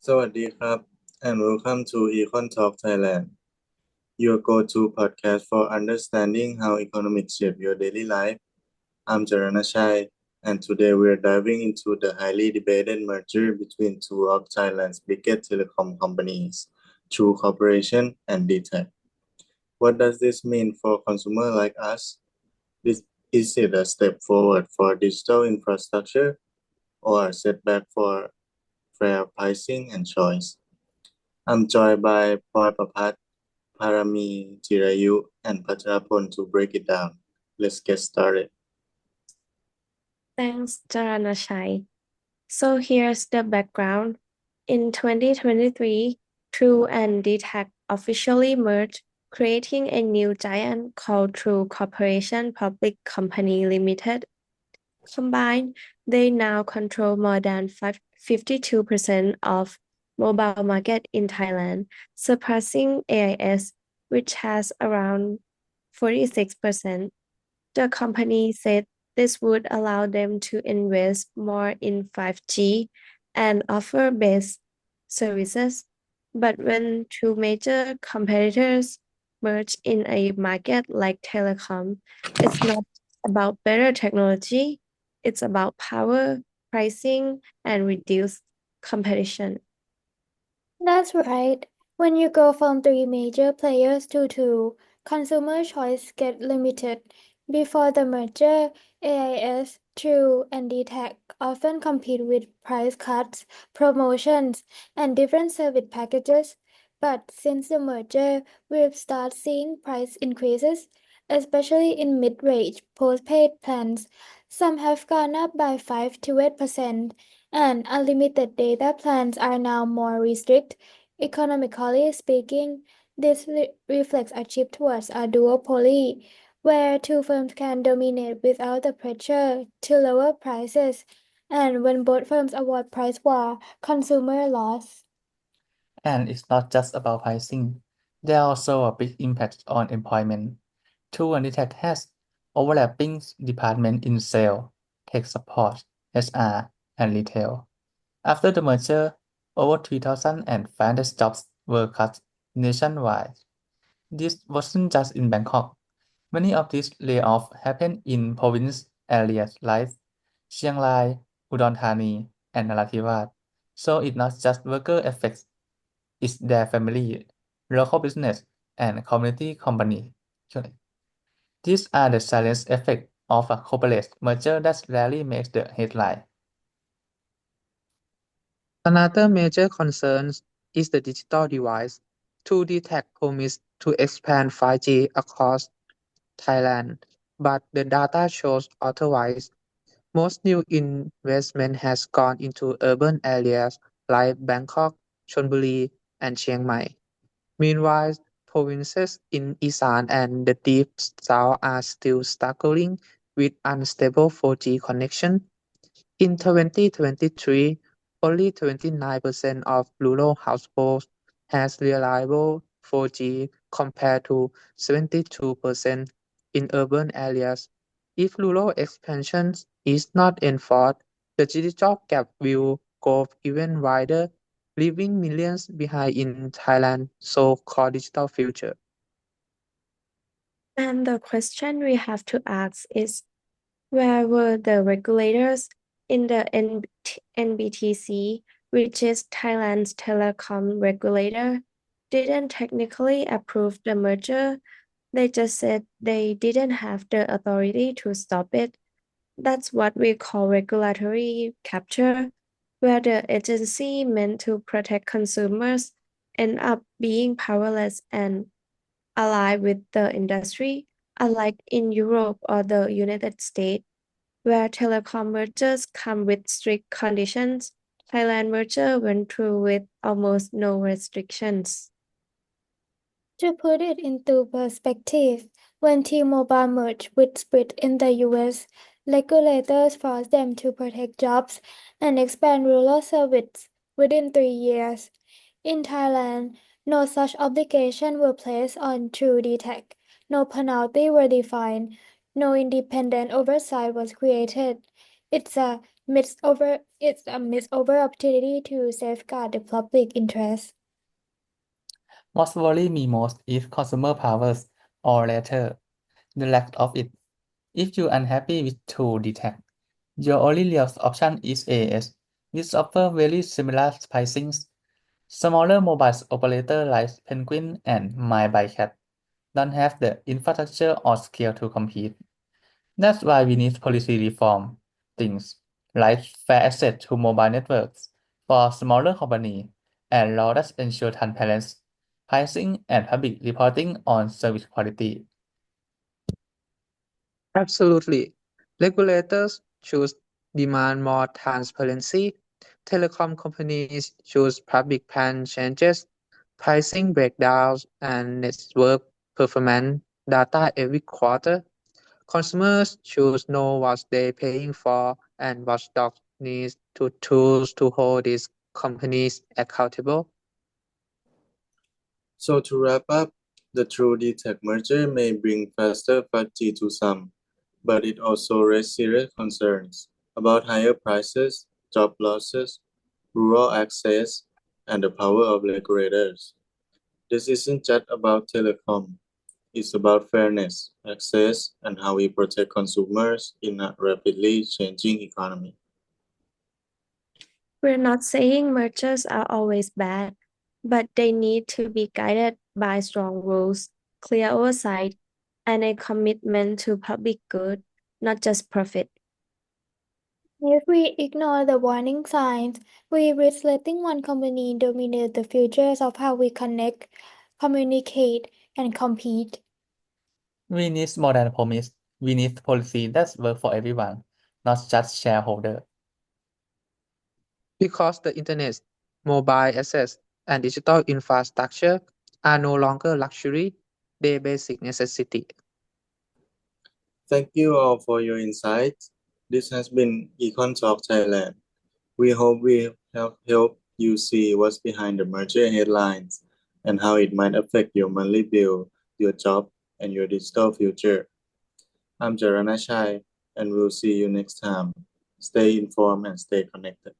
สวัสดีครับ and welcome to Econ Talk Thailand, your go-to podcast for understanding how economics shape your daily life. I'm Charanashai, and today we're diving into the highly debated merger between two of Thailand's biggest telecom companies, True Corporation and DTAC. What does this mean for consumers like us? Is it a step forward for digital infrastructure or a setback for fair pricing and choice? I'm joined by Paul Papat, Parami Chirayu, and Pacharapon to break it down. Let's get started. Thanks, Charanashai. So here's the background. In 2023, True and DTAC officially merged, creating a new giant called True Corporation Public Company Limited. Combined, they now control more than 52% of mobile market in Thailand, surpassing AIS, which has around 46%. The company said this would allow them to invest more in 5G and offer base services. But when two major competitors merge in a market like telecom, it's not about better technology, it's about power, pricing, and reduced competition. That's right. When you go from three major players to two, consumer choice get limited. Before the merger, AIS, True, and DTAC often compete with price cuts, promotions, and different service packages. But since the merger, we've started seeing price increases, especially in mid-range postpaid plans. Some have gone up by 5 to 8%, and unlimited data plans are now more restricted. Economically speaking, this reflects a shift towards a duopoly, where two firms can dominate without the pressure to lower prices, and when both firms avoid price war, consumer loss. And it's not just about pricing. There are also a big impact on employment. True-DTAC has overlapping departments in sales, tech support, HR, and retail. After the merger, over 3,500 jobs were cut nationwide. This wasn't just in Bangkok. Many of these layoffs happened in province areas like Chiang Rai, Udon Thani, and Narathiwat. So it's not just worker effects, it's their family, local business, and community company. These are the silent effects of a corporate merger that rarely makes the headline. Another major concern is the digital divide. True-DTAC promised to expand 5G across Thailand, but the data shows otherwise. Most new investment has gone into urban areas like Bangkok, Chonburi, and Chiang Mai. Meanwhile, provinces in Isan and the Deep South are still struggling with unstable 4G connection. In 2023, only 29% of rural households has reliable 4G compared to 72% in urban areas. If rural expansion is not enforced, the digital gap will go even wider, leaving millions behind in Thailand's so-called digital future. And the question we have to ask is, where were the regulators in the NBTC, which is Thailand's telecom regulator, didn't technically approve the merger? They just said they didn't have the authority to stop it. That's what we call regulatory capture, where the agency meant to protect consumers end up being powerless and allied with the industry, unlike in Europe or the United States, where telecom mergers come with strict conditions. Thailand merger went through with almost no restrictions. To put it into perspective, when T-Mobile merged with Sprint in the US, regulators forced them to protect jobs and expand rural service within 3 years. In Thailand, no such obligation were placed on True-DTAC, no penalty were defined, no independent oversight was created. It's a it's a missed opportunity to safeguard the public interest. What worries me most is consumer powers, or rather, the lack of it. If you're unhappy with True-DTAC, your only real option is AS, which offer very similar pricings. Smaller mobile operators like Penguin and MyBuyCat don't have the infrastructure or scale to compete. That's why we need policy reform. Things like fair access to mobile networks for smaller companies and laws that ensure transparency, pricing, and public reporting on service quality. Absolutely. Regulators should demand more transparency. Telecom companies should public plan changes, pricing breakdowns, and network performance data every quarter. Consumers should know what they're paying for, and watchdogs need tools to hold these companies accountable. So to wrap up, the True-DTAC merger may bring faster 5G to some, but it also raises serious concerns about higher prices, job losses, rural access, and the power of regulators. This isn't just about telecom. It's about fairness, access, and how we protect consumers in a rapidly changing economy. We're not saying mergers are always bad, but they need to be guided by strong rules, clear oversight, and a commitment to public good, not just profit. If we ignore the warning signs, we risk letting one company dominate the futures of how we connect, communicate, and compete. We need more than promise. We need policy that works for everyone, not just shareholders. Because the internet, mobile access, and digital infrastructure are no longer luxury, they're basic necessity. Thank you all for your insights. This has been Econ Talk Thailand. We hope we have helped you see what's behind the merger headlines and how it might affect your monthly bill, your job, and your digital future. I'm Jarana Shai, and we'll see you next time. Stay informed and stay connected.